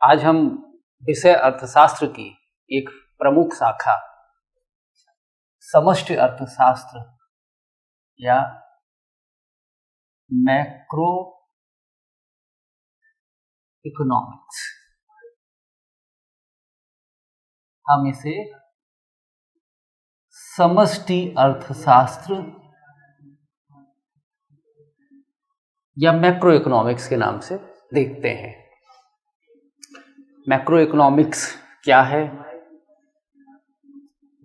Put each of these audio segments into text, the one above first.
आज हम विषय अर्थशास्त्र की एक प्रमुख शाखा समष्टि अर्थशास्त्र या मैक्रो इकोनॉमिक्स, हम इसे समष्टि अर्थशास्त्र या मैक्रो इकोनॉमिक्स के नाम से देखते हैं। मैक्रो इकोनॉमिक्स क्या है,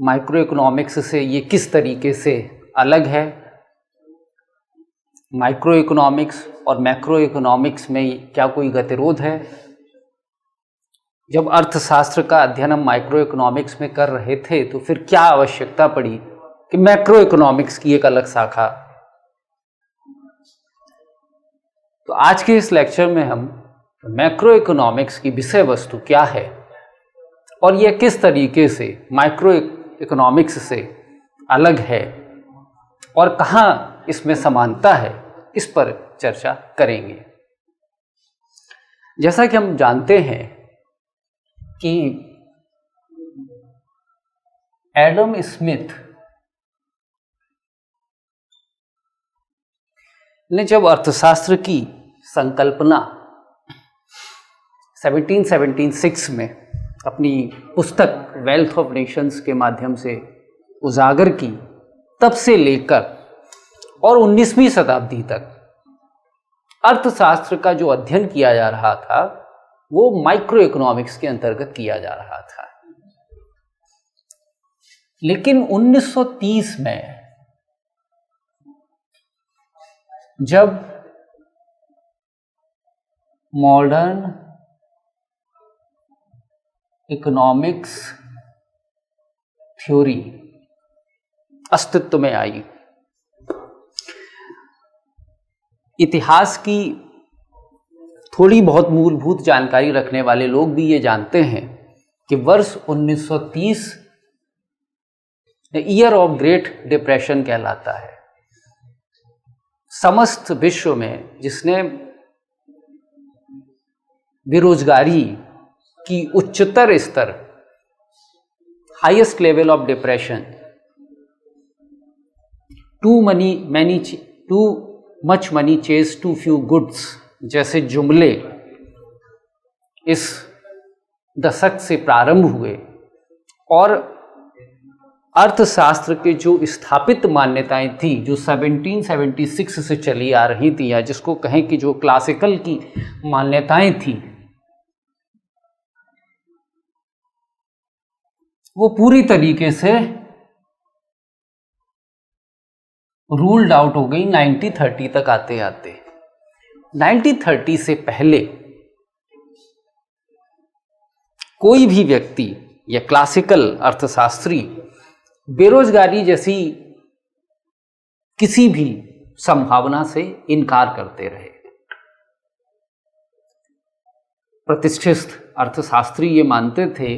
माइक्रो इकोनॉमिक्स से ये किस तरीके से अलग है, माइक्रो इकोनॉमिक्स और मैक्रो इकोनॉमिक्स में क्या कोई गतिरोध है। जब अर्थशास्त्र का अध्ययन हम माइक्रो इकोनॉमिक्स में कर रहे थे तो फिर क्या आवश्यकता पड़ी कि मैक्रो इकोनॉमिक्स की एक अलग शाखा। तो आज के इस लेक्चर में हम मैक्रो इकोनॉमिक्स की विषय वस्तु क्या है और यह किस तरीके से माइक्रो इकोनॉमिक्स से अलग है और कहाँ इसमें समानता है, इस पर चर्चा करेंगे। जैसा कि हम जानते हैं कि एडम स्मिथ ने जब अर्थशास्त्र की संकल्पना 1776 में अपनी पुस्तक वेल्थ ऑफ नेशंस के माध्यम से उजागर की, तब से लेकर और 19वीं शताब्दी तक अर्थशास्त्र का जो अध्ययन किया जा रहा था वो माइक्रो इकोनॉमिक्स के अंतर्गत किया जा रहा था। लेकिन 1930 में जब मॉडर्न इकोनॉमिक्स थ्योरी अस्तित्व में आई, इतिहास की थोड़ी बहुत मूलभूत जानकारी रखने वाले लोग भी ये जानते हैं कि वर्ष 1930 ईयर ऑफ ग्रेट डिप्रेशन कहलाता है। समस्त विश्व में जिसने बेरोजगारी की उच्चतर स्तर, highest level of depression, too much money chase too few goods जैसे जुमले इस दशक से प्रारंभ हुए और अर्थशास्त्र के जो स्थापित मान्यताएं थी जो 1776 से चली आ रही थी, या जिसको कहें कि जो क्लासिकल की मान्यताएं थी, वो पूरी तरीके से रूल्ड आउट हो गई 1930 तक आते आते। 1930 से पहले कोई भी व्यक्ति या क्लासिकल अर्थशास्त्री बेरोजगारी जैसी किसी भी संभावना से इनकार करते रहे। प्रतिष्ठित अर्थशास्त्री ये मानते थे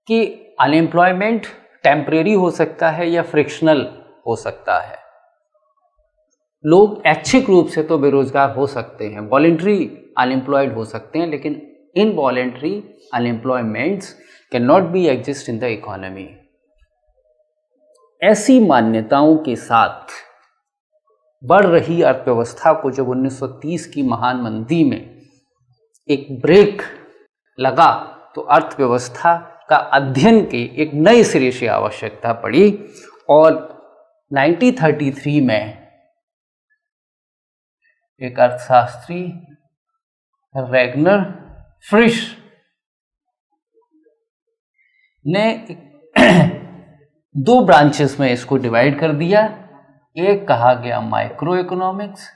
कि अनएम्प्लॉयमेंट टेम्परेरी हो सकता है या फ्रिक्शनल हो सकता है। लोग ऐच्छिक रूप से तो बेरोजगार हो सकते हैं, वॉलेंटरी अनएम्प्लॉयड हो सकते हैं, लेकिन involuntary अनएम्प्लॉयमेंट्स can not be exist in the economy. ऐसी मान्यताओं के साथ बढ़ रही अर्थव्यवस्था को जब 1930 की महान मंदी में एक ब्रेक लगा तो अर्थव्यवस्था का अध्ययन की एक नए सिरे से आवश्यकता पड़ी और 1933 में एक अर्थशास्त्री रैगनर फ्रिश ने दो ब्रांचेस में इसको डिवाइड कर दिया। एक कहा गया माइक्रो इकोनॉमिक्स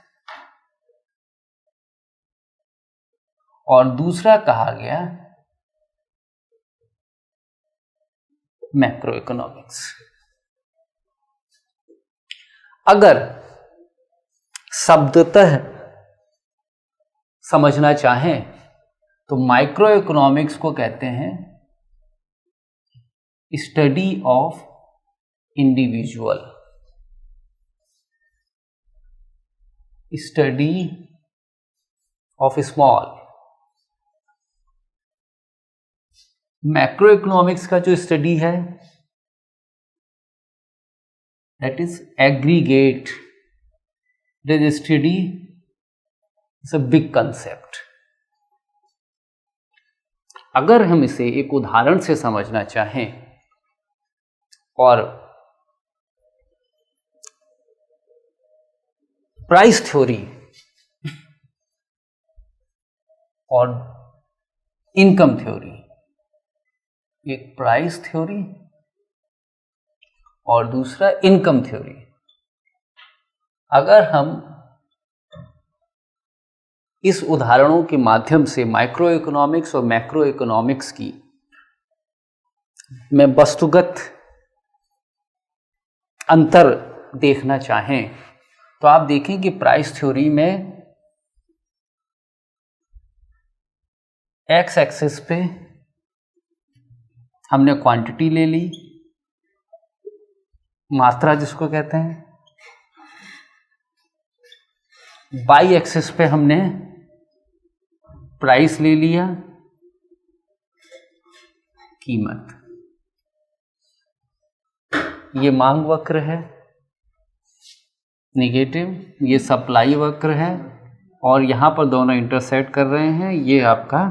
और दूसरा कहा गया मैक्रो इकोनॉमिक्स। अगर शब्दतः समझना चाहें तो माइक्रो इकोनॉमिक्स को कहते हैं study of individual, study of small. Macro economics का जो स्टडी है that is aggregate, that is study is a big concept. अगर हम इसे एक उदाहरण से समझना चाहें और प्राइस थ्योरी और इनकम थ्योरी, एक प्राइस थ्योरी और दूसरा इनकम थ्योरी, अगर हम इस उदाहरणों के माध्यम से माइक्रो इकोनॉमिक्स और मैक्रो इकोनॉमिक्स की में वस्तुगत अंतर देखना चाहें तो आप देखें कि प्राइस थ्योरी में एक्स एक्सिस पे हमने क्वांटिटी ले ली, मात्रा जिसको कहते हैं, वाई एक्सिस पे हमने प्राइस ले लिया, कीमत। ये मांग वक्र है नेगेटिव, ये सप्लाई वक्र है और यहां पर दोनों इंटरसेक्ट कर रहे हैं। ये आपका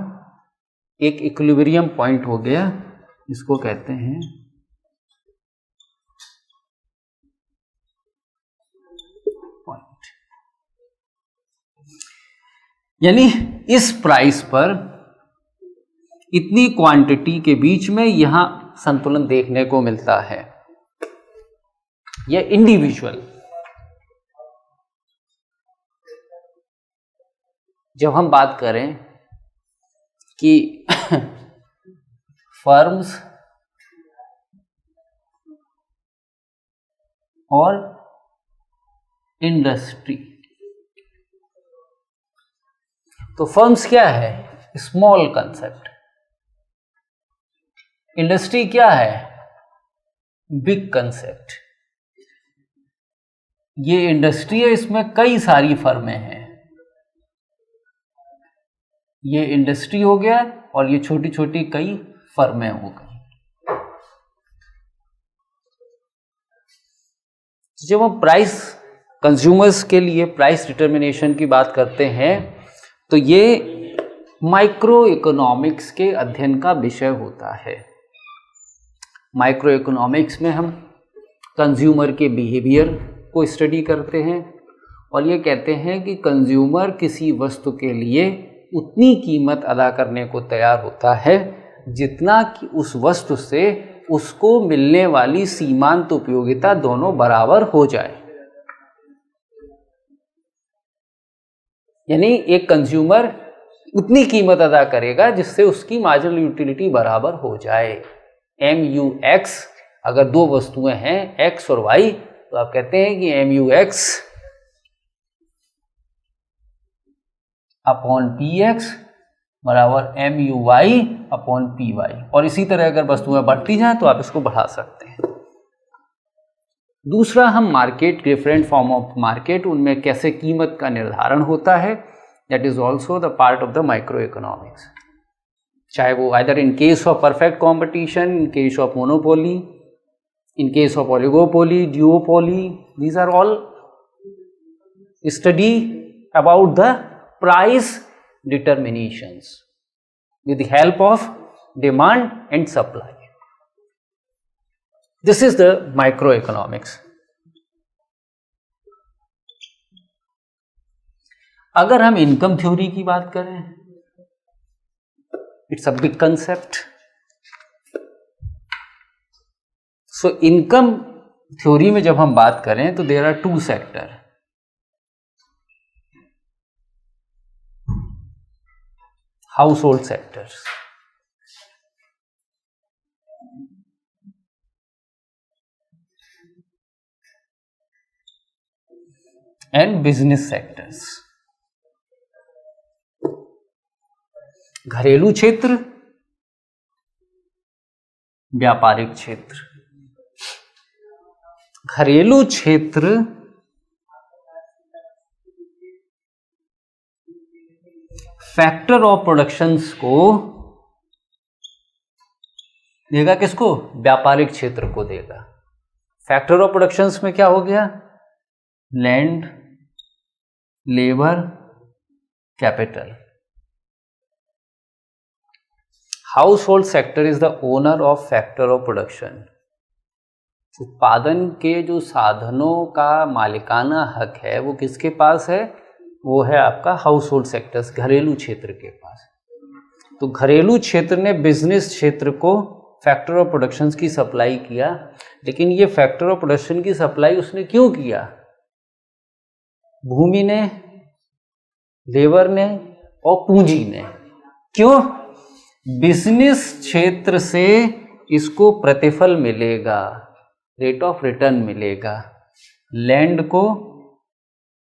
एक इक्विलिब्रियम पॉइंट हो गया, इसको कहते हैं पॉइंट। यानी इस प्राइस पर इतनी क्वांटिटी के बीच में यहां संतुलन देखने को मिलता है। यह इंडिविजुअल, जब हम बात करें कि फर्म्स और इंडस्ट्री, तो फर्म्स क्या है? Small concept. इंडस्ट्री क्या है? Big concept. ये इंडस्ट्री है, इसमें कई सारी फर्में हैं। ये इंडस्ट्री हो गया और ये छोटी छोटी कई फर्में हो गई। जब हम प्राइस कंज्यूमर्स के लिए प्राइस डिटर्मिनेशन की बात करते हैं तो ये माइक्रो इकोनॉमिक्स के अध्ययन का विषय होता है। माइक्रो इकोनॉमिक्स में हम कंज्यूमर के बिहेवियर को स्टडी करते हैं और ये कहते हैं कि कंज्यूमर किसी वस्तु के लिए उतनी कीमत अदा करने को तैयार होता है जितना कि उस वस्तु से उसको मिलने वाली सीमांत उपयोगिता दोनों बराबर हो जाए। यानी एक कंज्यूमर उतनी कीमत अदा करेगा जिससे उसकी मार्जिनल यूटिलिटी बराबर हो जाए। MUX, अगर दो वस्तुएं हैं X और Y, तो आप कहते हैं कि MUX अपॉन PX बराबर MUY अपॉन PY। और इसी तरह अगर वस्तुएं बढ़ती जाएं तो आप इसको बढ़ा सकते हैं। दूसरा, हम market, different form of market, उनमें कैसे कीमत का निर्धारण होता है, that is also the part of the micro economics. चाहे वो either in case of perfect competition, in case of monopoly, in case of oligopoly, duopoly, these are all study about the price determinations with the help of demand and supply. This is the microeconomics. अगर हम income theory की बात करें, it's a big concept. So income theory में जब हम बात करें तो there are two sector, household sectors and business sectors. घरेलू क्षेत्र, व्यापारिक क्षेत्र। घरेलू क्षेत्र फैक्टर ऑफ प्रोडक्शंस को देगा किसको? व्यापारिक क्षेत्र को देगा। फैक्टर ऑफ प्रोडक्शंस में क्या हो गया? Land, labour, capital. House hold sector is the owner of factor of production. उत्पादन के जो साधनों का मालिकाना हक है वो किसके पास है? वो है आपका हाउस होल्ड सेक्टर्स, घरेलू क्षेत्र के पास। तो घरेलू क्षेत्र ने बिजनेस क्षेत्र को फैक्टर ऑफ प्रोडक्शन की सप्लाई किया, लेकिन ये फैक्टर ऑफ प्रोडक्शन की सप्लाई उसने क्यों किया? भूमि ने, लेबर ने और पूंजी ने। क्यों? बिजनेस क्षेत्र से इसको प्रतिफल मिलेगा, रेट ऑफ रिटर्न मिलेगा, लैंड को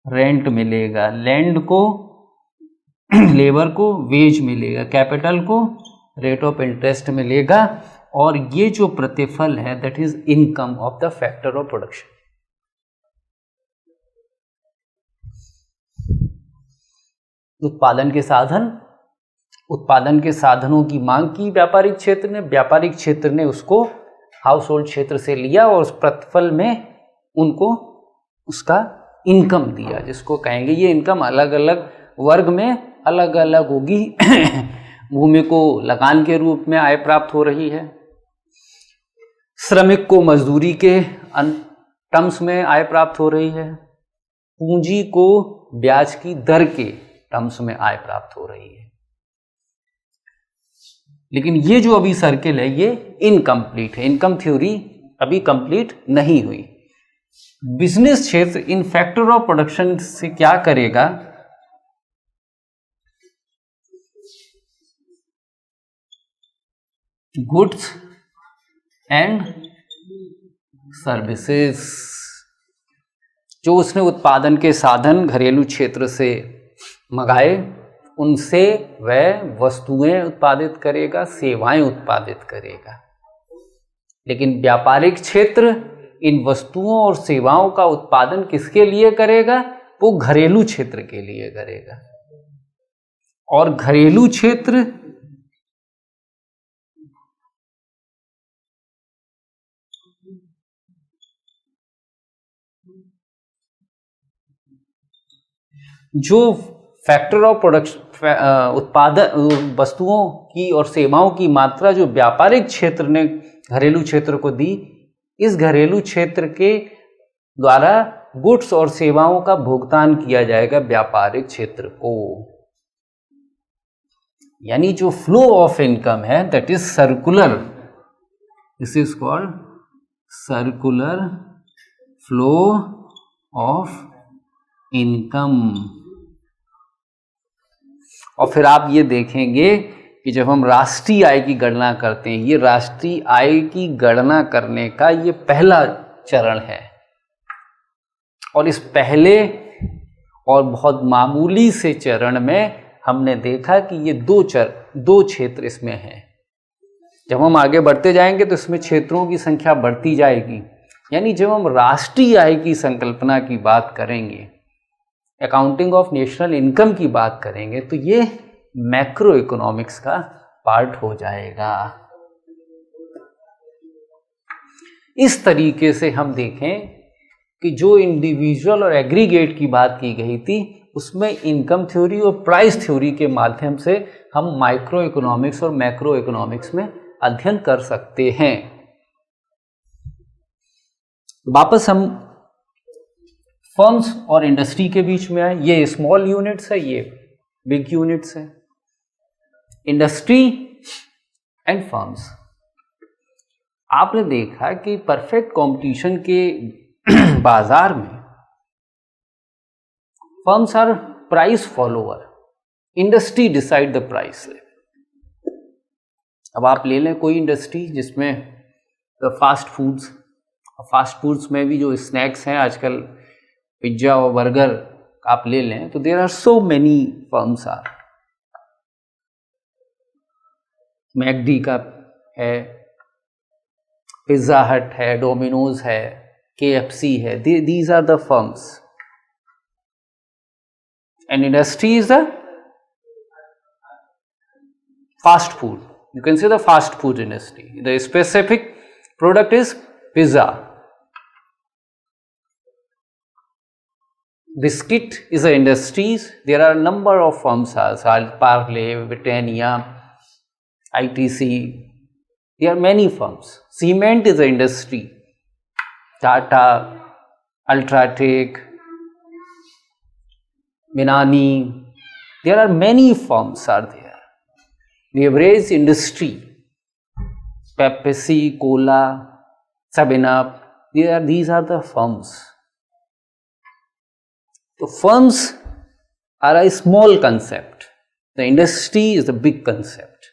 रेंट मिलेगा, लैंड को लेबर को वेज मिलेगा, कैपिटल को रेट ऑफ इंटरेस्ट मिलेगा, और ये जो प्रतिफल है that is income of the factor of production. उत्पादन के साधन, उत्पादन के साधनों की मांग की व्यापारिक क्षेत्र ने, व्यापारिक क्षेत्र ने उसको हाउस होल्ड क्षेत्र से लिया और उस प्रतिफल में उनको उसका इनकम दिया, जिसको कहेंगे ये इनकम अलग अलग वर्ग में अलग अलग होगी। भूमि को लगान के रूप में आय प्राप्त हो रही है, श्रमिक को मजदूरी के टर्म्स में आय प्राप्त हो रही है, पूंजी को ब्याज की दर के टर्म्स में आय प्राप्त हो रही है। लेकिन ये जो अभी सर्किल है ये इनकम्प्लीट है, इनकम थ्योरी अभी कंप्लीट नहीं हुई। बिजनेस क्षेत्र इन फैक्टर ऑफ प्रोडक्शन से क्या करेगा? गुड्स एंड सर्विसेज, जो उसने उत्पादन के साधन घरेलू क्षेत्र से मंगाए उनसे वह वस्तुएं उत्पादित करेगा, सेवाएं उत्पादित करेगा। लेकिन व्यापारिक क्षेत्र इन वस्तुओं और सेवाओं का उत्पादन किसके लिए करेगा? वो घरेलू क्षेत्र के लिए करेगा। और घरेलू क्षेत्र जो फैक्टर ऑफ प्रोडक्शन उत्पादन वस्तुओं की और सेवाओं की मात्रा जो व्यापारिक क्षेत्र ने घरेलू क्षेत्र को दी, इस घरेलू क्षेत्र के द्वारा गुड्स और सेवाओं का भुगतान किया जाएगा व्यापारिक क्षेत्र को। यानी जो फ्लो ऑफ इनकम है that is circular, this is called circular flow of income. और फिर आप ये देखेंगे कि जब हम राष्ट्रीय आय की गणना करते हैं, ये राष्ट्रीय आय की गणना करने का ये पहला चरण है, और इस पहले और बहुत मामूली से चरण में हमने देखा कि ये दो क्षेत्र इसमें हैं। जब हम आगे बढ़ते जाएंगे तो इसमें क्षेत्रों की संख्या बढ़ती जाएगी। यानी जब हम राष्ट्रीय आय की संकल्पना की बात करेंगे, अकाउंटिंग ऑफ नेशनल इनकम की बात करेंगे, तो ये मैक्रो इकोनॉमिक्स का पार्ट हो जाएगा। इस तरीके से हम देखें कि जो इंडिविजुअल और एग्रीगेट की बात की गई थी उसमें इनकम थ्योरी और प्राइस थ्योरी के माध्यम से हम माइक्रो इकोनॉमिक्स और मैक्रो इकोनॉमिक्स में अध्ययन कर सकते हैं। वापस हम फर्म्स और इंडस्ट्री के बीच में आए। ये स्मॉल यूनिट्स है, ये बिग यूनिट्स है। इंडस्ट्री एंड फर्म्स, आपने देखा कि परफेक्ट कंपटीशन के बाजार में firms are price follower, industry decide the price. अब आप ले लें कोई इंडस्ट्री जिसमें फास्ट फूड्स में भी जो स्नैक्स हैं आजकल, पिज्जा और बर्गर आप ले लें, तो there are so many firms are. McD का है, पिज्जा हट है, डोमिनोज है, KFC है, these are the firms. And industry is the fast food. You can say the fast food industry. The specific product is pizza. Biscuit is an industry. There are a number of firms, Parle, Britannia, ITC. There are many firms. Cement is an industry. Tata, Ultratech, Minani. There are many firms are there. Beverage industry. Pepsi, Cola, 7up. These are the firms. So firms are a small concept. The industry is a big concept.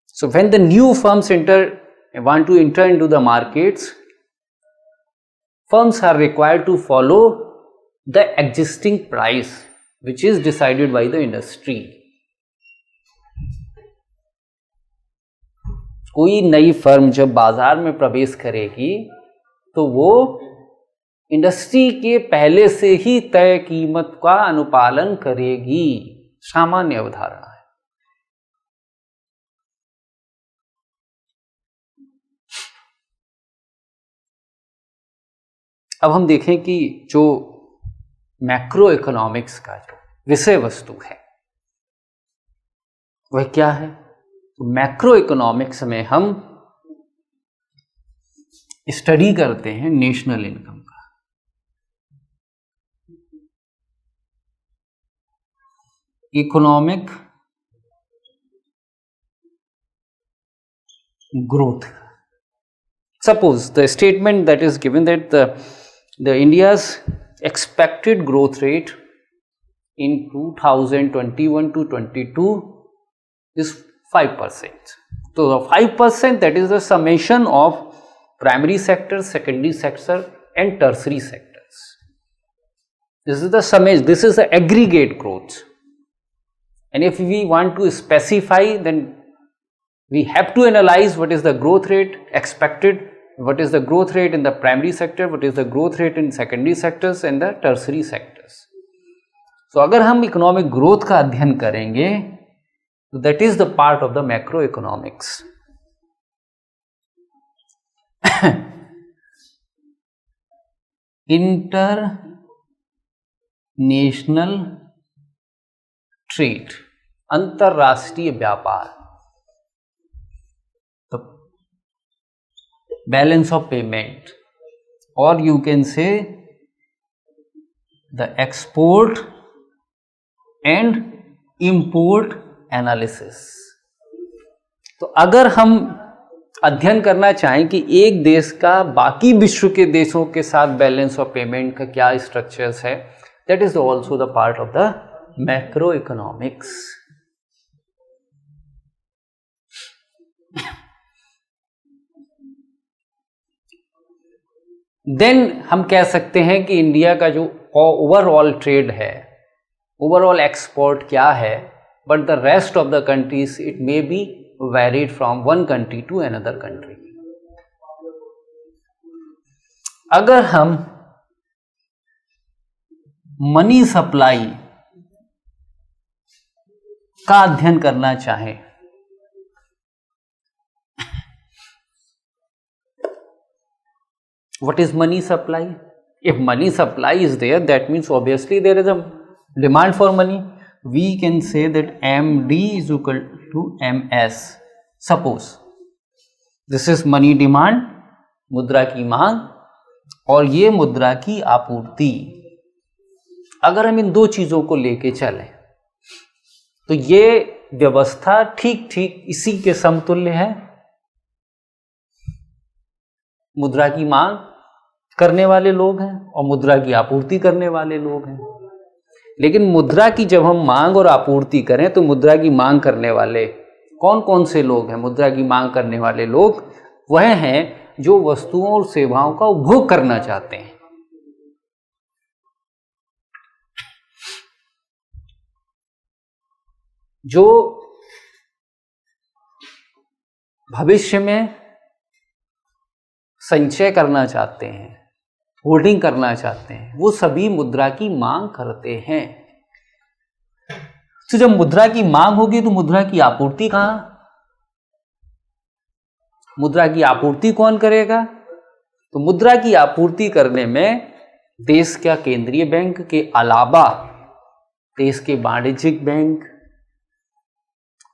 So when the new firms want to enter into the markets, firms are required to follow the existing price which is decided by the industry. कोई नई firm जब बाजार में प्रवेश करेगी तो वो industry के पहले से ही तय कीमत का अनुपालन करेगी, सामान्य अवधारणा है। अब हम देखें कि जो मैक्रो इकोनॉमिक्स का जो विषय वस्तु है वह क्या है। तो मैक्रो इकोनॉमिक्स में हम स्टडी करते हैं नेशनल इनकम का। Economic growth. Suppose the statement that is given that the India's expected growth rate in 2021 to 22 is 5%. So the 5%, that is the summation of primary sector, secondary sector and tertiary sectors. This is the summation, this is the aggregate growth. And if we want to specify, then we have to analyze what is the growth rate expected, what is the growth rate in the primary sector, what is the growth rate in secondary sectors and the tertiary sectors. So अगर हम economic growth का अध्ययन करेंगे तो that is the part of the macro economics. International trade, अंतरराष्ट्रीय व्यापार, तो balance of payment, और you can say the export and import analysis. तो अगर हम अध्ययन करना चाहें कि एक देश का बाकी विश्व के देशों के साथ बैलेंस ऑफ पेमेंट का क्या स्ट्रक्चर्स है, that is also the part of the macroeconomics. Then हम कह सकते हैं कि इंडिया का जो ओवरऑल ट्रेड है, ओवरऑल एक्सपोर्ट क्या है, but the rest of the countries it may be varied from one country to another country. अगर हम मनी सप्लाई का अध्ययन करना चाहें, what is money supply? If money supply is there, that means obviously there is a demand for money. We can say that MD is equal to MS. Suppose this is money demand, मुद्रा की मांग, और ये मुद्रा की आपूर्ति। अगर हम इन दो चीजों को लेके चलें तो ये व्यवस्था ठीक ठीक इसी के समतुल्य है। मुद्रा की मांग करने वाले लोग हैं और मुद्रा की आपूर्ति करने वाले लोग हैं। लेकिन मुद्रा की जब हम मांग और आपूर्ति करें तो मुद्रा की मांग करने वाले कौन कौन से लोग हैं? मुद्रा की मांग करने वाले लोग वह हैं जो वस्तुओं और सेवाओं का उपभोग करना चाहते हैं। जो भविष्य में संचय करना चाहते हैं, होल्डिंग करना चाहते हैं, वो सभी मुद्रा की मांग करते हैं। तो जब मुद्रा की मांग होगी तो मुद्रा की आपूर्ति कहाँ मुद्रा की आपूर्ति कौन करेगा? तो मुद्रा की आपूर्ति करने में देश का केंद्रीय बैंक के अलावा देश के वाणिज्यिक बैंक,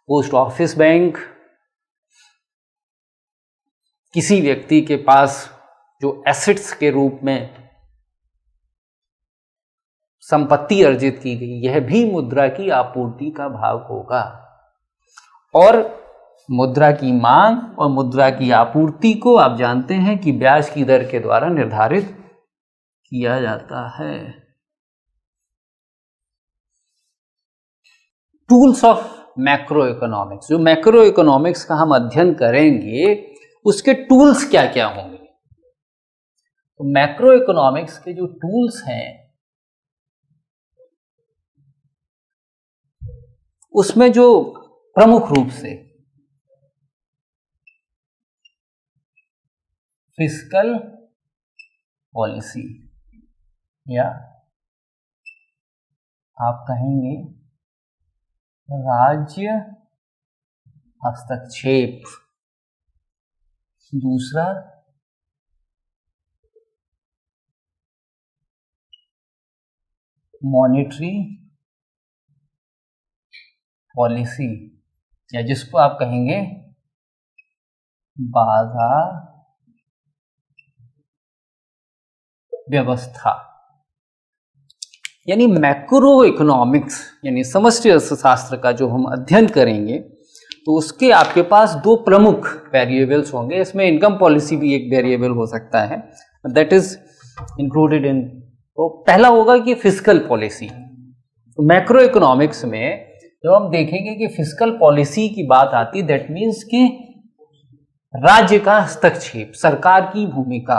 पोस्ट ऑफिस बैंक, किसी व्यक्ति के पास जो एसेट्स के रूप में संपत्ति अर्जित की गई, यह भी मुद्रा की आपूर्ति का भाग होगा। और मुद्रा की मांग और मुद्रा की आपूर्ति को आप जानते हैं कि ब्याज की दर के द्वारा निर्धारित किया जाता है। टूल्स ऑफ मैक्रो इकोनॉमिक्स, जो मैक्रो इकोनॉमिक्स का हम अध्ययन करेंगे उसके टूल्स क्या क्या होंगे। तो मैक्रो इकोनॉमिक्स के जो टूल्स हैं उसमें जो प्रमुख रूप से फिस्कल पॉलिसी या आप कहेंगे राज्य हस्तक्षेप, दूसरा मॉनेटरी पॉलिसी या जिसको आप कहेंगे बाजार व्यवस्था। यानी मैक्रो इकोनॉमिक्स यानी समष्टि अर्थशास्त्र का जो हम अध्ययन करेंगे तो उसके आपके पास दो प्रमुख वेरिएबल्स होंगे। इसमें इनकम पॉलिसी भी एक वेरिएबल हो सकता है, दैट इज इंक्लूडेड इन। तो पहला होगा कि फिस्कल पॉलिसी। तो मैक्रो इकोनॉमिक्स में जब हम देखेंगे कि फिस्कल पॉलिसी की बात आती, दैट मीन्स कि राज्य का हस्तक्षेप, सरकार की भूमिका।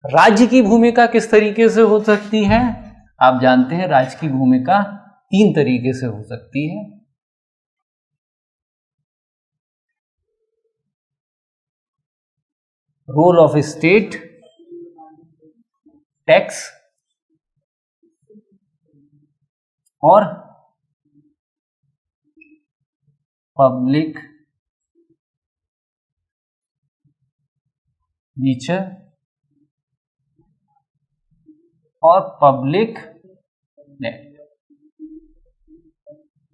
राज्य की भूमिका किस तरीके से हो सकती है? आप जानते हैं राज्य की भूमिका तीन तरीके से हो सकती है। रोल ऑफ स्टेट, टैक्स और पब्लिक नेचर और पब्लिक नेट।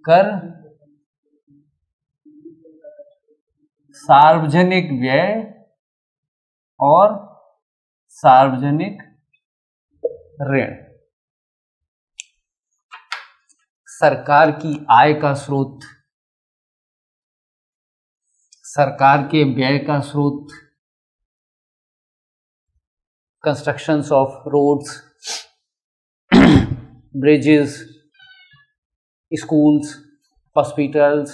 कर, सार्वजनिक व्यय और सार्वजनिक ऋण। सरकार की आय का स्रोत, सरकार के व्यय का स्रोत, constructions of roads, bridges, schools, hospitals,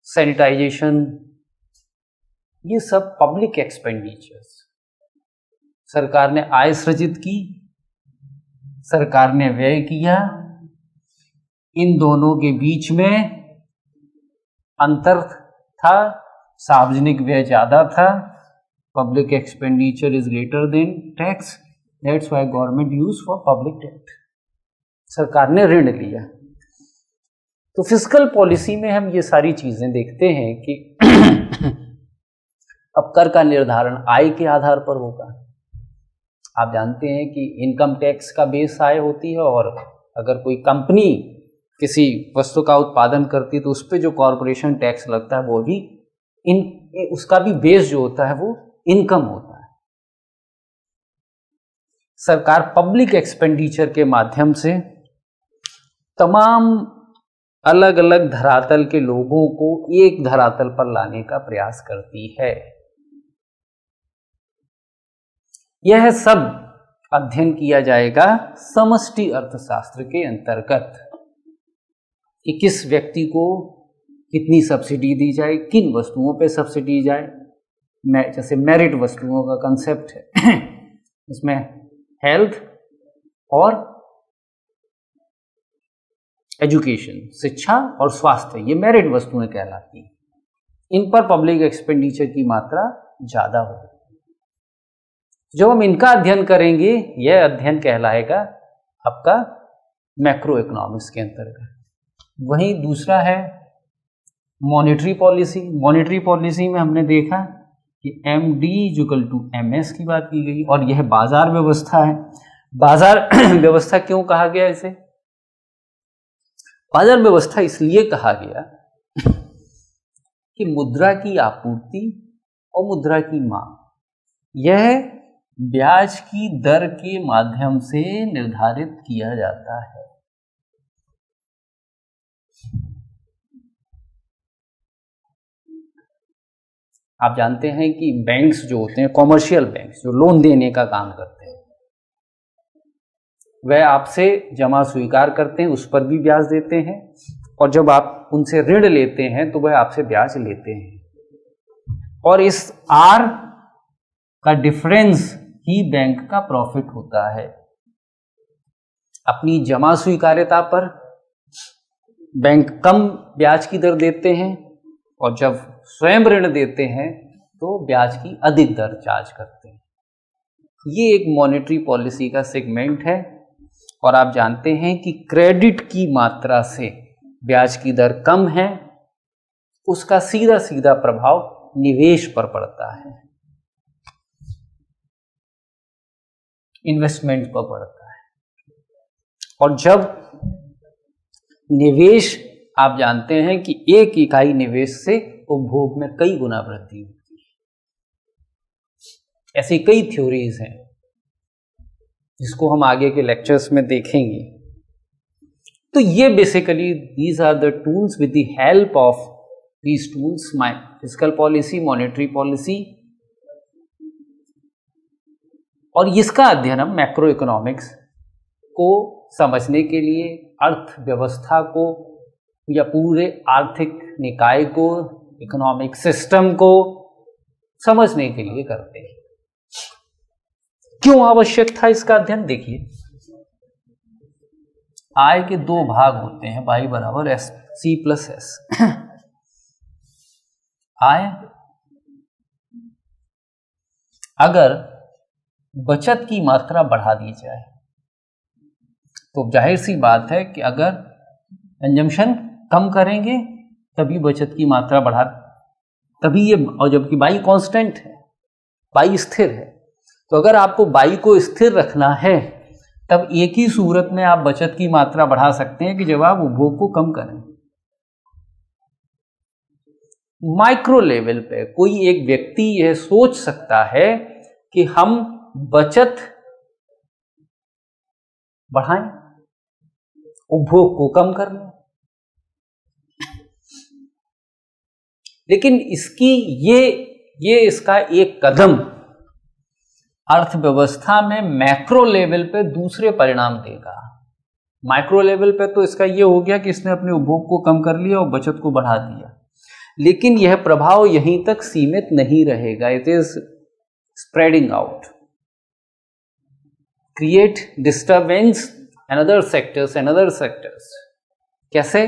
sanitization, ये सब पब्लिक एक्सपेंडिचर्स। सरकार ने आय सृजित की, सरकार ने व्यय किया, इन दोनों के बीच में अंतर था, सार्वजनिक व्यय ज्यादा था, public expenditure is greater than tax, that's why government use for public debt. सरकार ने ऋण लिया। तो फिस्कल पॉलिसी में हम ये सारी चीजें देखते हैं कि अब कर का निर्धारण आय के आधार पर होगा। आप जानते हैं कि इनकम टैक्स का बेस आय होती है, और अगर कोई कंपनी किसी वस्तु का उत्पादन करती है तो उस पर जो कॉरपोरेशन टैक्स लगता है वो भी उसका भी बेस जो होता है वो इनकम होता है। सरकार पब्लिक एक्सपेंडिचर के माध्यम से तमाम अलग अलग धरातल के लोगों को एक धरातल पर लाने का प्रयास करती है। यह सब अध्ययन किया जाएगा समष्टि अर्थशास्त्र के अंतर्गत कि किस व्यक्ति को कितनी सब्सिडी दी जाए, किन वस्तुओं पे सब्सिडी जाए। जैसे मेरिट वस्तुओं का कंसेप्ट है इसमें हेल्थ और एजुकेशन, शिक्षा और स्वास्थ्य, ये मेरिट वस्तुएं कहलाती हैं। इन पर पब्लिक एक्सपेंडिचर की मात्रा ज्यादा होगी। जब हम इनका अध्ययन करेंगे, यह अध्ययन कहलाएगा आपका मैक्रो इकोनॉमिक्स के अंतर्गत। वहीं दूसरा है मॉनेटरी पॉलिसी। मॉनेटरी पॉलिसी में हमने देखा कि MD=MS की बात की गई, और यह बाजार व्यवस्था है। बाजार व्यवस्था क्यों कहा गया इसे? बाजार व्यवस्था इसलिए कहा गया कि मुद्रा की आपूर्ति और मुद्रा की मांग, यह ब्याज की दर के माध्यम से निर्धारित किया जाता है। आप जानते हैं कि बैंक्स जो होते हैं, कॉमर्शियल बैंक्स जो लोन देने का काम करते हैं, वह आपसे जमा स्वीकार करते हैं, उस पर भी ब्याज देते हैं, और जब आप उनसे ऋण लेते हैं तो वह आपसे ब्याज लेते हैं, और इस R का डिफरेंस ही बैंक का प्रॉफिट होता है। अपनी जमा स्वीकार्यता पर बैंक कम ब्याज की दर देते हैं, और जब स्वयं ऋण देते हैं तो ब्याज की अधिक दर चार्ज करते हैं। ये एक मॉनेटरी पॉलिसी का सेगमेंट है। और आप जानते हैं कि क्रेडिट की मात्रा से ब्याज की दर कम है, उसका सीधा सीधा प्रभाव निवेश पर पड़ता है, इन्वेस्टमेंट पर पड़ता है। और जब निवेश, आप जानते हैं कि एक इकाई निवेश से उपभोग में कई गुना वृद्धि होती है। ऐसी कई थ्योरीज हैं जिसको हम आगे के लेक्चर्स में देखेंगे। तो ये basically these are the tools, with the help of these tools, fiscal policy, monetary policy, और इसका अध्ययन हम मैक्रो इकोनॉमिक्स को समझने के लिए, अर्थव्यवस्था को या पूरे आर्थिक निकाय को, इकोनॉमिक सिस्टम को समझने के लिए करते हैं। क्यों आवश्यक था इसका अध्ययन? देखिए, आय के दो भाग होते हैं, Y=C+S। आय, अगर बचत की मात्रा बढ़ा दी जाए तो जाहिर सी बात है कि अगर कंजम्पशन कम करेंगे तभी बचत की मात्रा बढ़ा, तभी ये, और जबकि बाई कांस्टेंट है, बाई स्थिर है, तो अगर आपको बाई को स्थिर रखना है तब एक ही सूरत में आप बचत की मात्रा बढ़ा सकते हैं कि जब आप उपभोग को कम करें। माइक्रो लेवल पे कोई एक व्यक्ति यह सोच सकता है कि हम बचत बढ़ाएं, उपभोग को कम कर लें, लेकिन इसकी ये इसका एक कदम अर्थव्यवस्था में मैक्रो लेवल पे दूसरे परिणाम देगा। माइक्रो लेवल पे तो इसका ये हो गया कि इसने अपने उपभोग को कम कर लिया और बचत को बढ़ा दिया, लेकिन यह प्रभाव यहीं तक सीमित नहीं रहेगा। It is spreading out, create disturbance and other sectors. कैसे?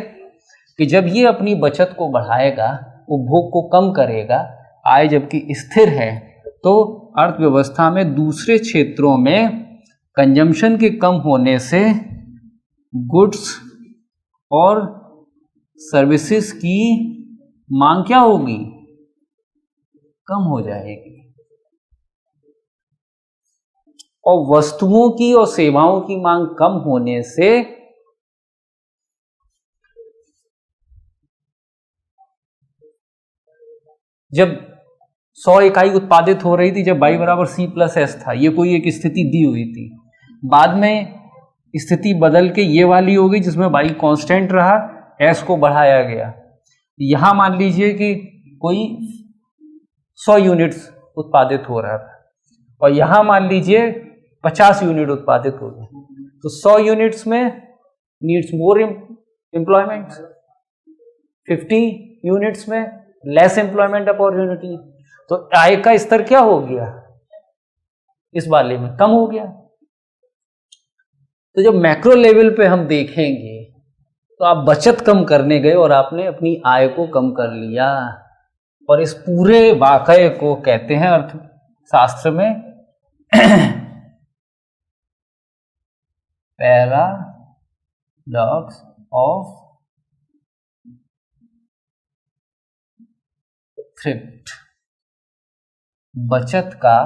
कि जब ये अपनी बचत को बढ़ाएगा, उपभोग को कम करेगा, आय जबकि स्थिर है, तो अर्थव्यवस्था में दूसरे क्षेत्रों में कंजम्पशन के कम होने से गुड्स और सर्विसेज की मांग क्या होगी? कम हो जाएगी, और वस्तुओं की और सेवाओं की मांग कम होने से जब 100 इकाई उत्पादित हो रही थी, जब Y=C+S था, ये कोई एक स्थिति दी हुई थी, बाद में स्थिति बदल के ये वाली हो गई जिसमें Y कांस्टेंट रहा, S को बढ़ाया गया। यहां मान लीजिए कि कोई 100 यूनिट्स उत्पादित हो रहा था और यहां मान लीजिए 50 यूनिट उत्पादित हो गए, तो 100 यूनिट्स में नीड्स मोर एम्प्लॉयमेंट, 50 यूनिट्स में लेस एम्प्लॉयमेंट अपॉर्चुनिटी, तो आय का स्तर क्या हो गया? इस वाले में कम हो गया। तो जब मैक्रो लेवल पे हम देखेंगे तो आप बचत कम करने गए और आपने अपनी आय को कम कर लिया, और इस पूरे वाकये को कहते हैं अर्थशास्त्र में 'पैरासिटिक लॉस ऑफ थ्रिफ्ट, बचत का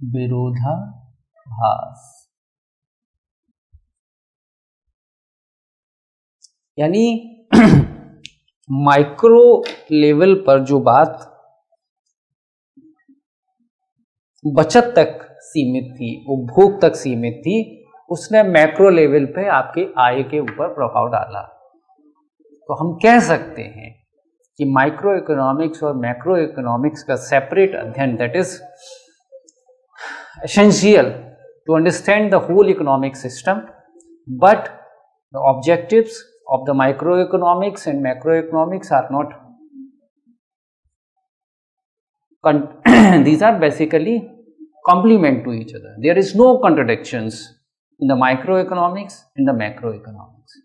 विरोधाभास। यानी माइक्रो लेवल पर जो बात बचत तक सीमित थी, उपभोग तक सीमित थी, उसने मैक्रो लेवल पे आपके आय के ऊपर प्रभाव डाला। तो हम कह सकते हैं कि माइक्रो इकोनॉमिक्स और मैक्रो इकोनॉमिक्स का सेपरेट अध्ययन, that is essential to understand the whole economic system, but the objectives of the microeconomics and macroeconomics are not these are basically complement to each other. There is no contradictions in the microeconomics and the macroeconomics.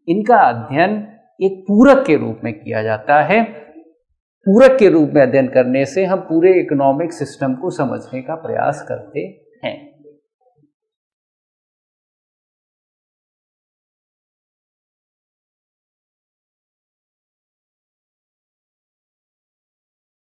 इनका अध्ययन एक पूरक के रूप में किया जाता है। पूरक के रूप में अध्ययन करने से हम पूरे इकोनॉमिक सिस्टम को समझने का प्रयास करते हैं।